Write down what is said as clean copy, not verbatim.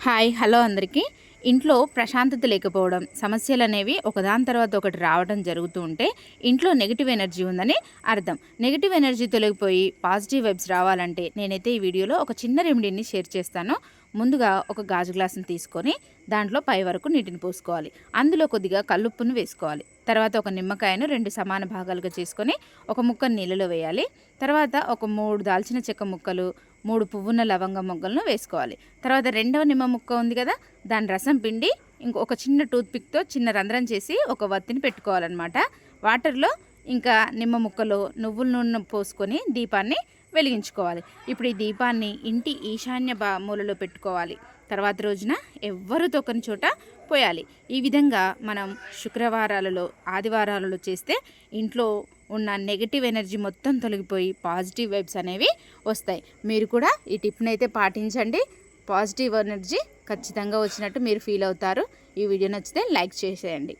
Hi hello అందరికీ. ఇంట్లో ప్రశాంతత లేకపోవడం, సమస్యలు అనేవి ఒకదాని తర్వాత ఒకటి రావడం జరుగుతూ ఉంటే ఇంట్లో నెగిటివ్ ఎనర్జీ ఉందని అర్థం. నెగిటివ్ ఎనర్జీ తొలగిపోయి పాజిటివ్ వైబ్స్ రావాలంటే నేనైతే ఈ వీడియోలో ఒక చిన్న రెమెడీని షేర్ చేస్తాను. ముందుగా ఒక గాజు గ్లాసుని తీసుకొని దాంట్లో పై వరకు నీటిని పోసుకోవాలి. అందులో కొద్దిగా కల్లుప్పును వేసుకోవాలి. తర్వాత ఒక నిమ్మకాయను 2 సమాన భాగాలుగా చేసుకొని ఒక ముక్కను నీళ్ళలో వేయాలి. తర్వాత ఒక 3 దాల్చిన చెక్క ముక్కలు, 3 పువ్వున లవంగం మొగ్గలను వేసుకోవాలి. తర్వాత రెండవ నిమ్మ ముక్క ఉంది కదా, దాని రసం పిండి ఇంకొక చిన్న టూత్పిక్తో చిన్న రంధ్రం చేసి ఒక వత్తిని పెట్టుకోవాలన్నమాట. వాటర్లో ఇంకా నిమ్మ ముక్కలో నువ్వుల నూనె పోసుకొని దీపాన్ని వెలిగించుకోవాలి. ఇప్పుడు ఈ దీపాన్ని ఇంటి ఈశాన్య మూలలో పెట్టుకోవాలి. తర్వాత రోజున ఎవ్వరు తొక్కని చోట పోయాలి. ఈ విధంగా మనం శుక్రవారాలలో, ఆదివారాలలో చేస్తే ఇంట్లో ఉన్న నెగిటివ్ ఎనర్జీ మొత్తం తొలగిపోయి పాజిటివ్ వైబ్స్ అనేవి వస్తాయి. మీరు కూడా ఈ టిప్ని అయితే పాటించండి. పాజిటివ్ ఎనర్జీ ఖచ్చితంగా వచ్చినట్టు మీరు ఫీల్ అవుతారు. ఈ వీడియో నచ్చితే లైక్ చేసేయండి.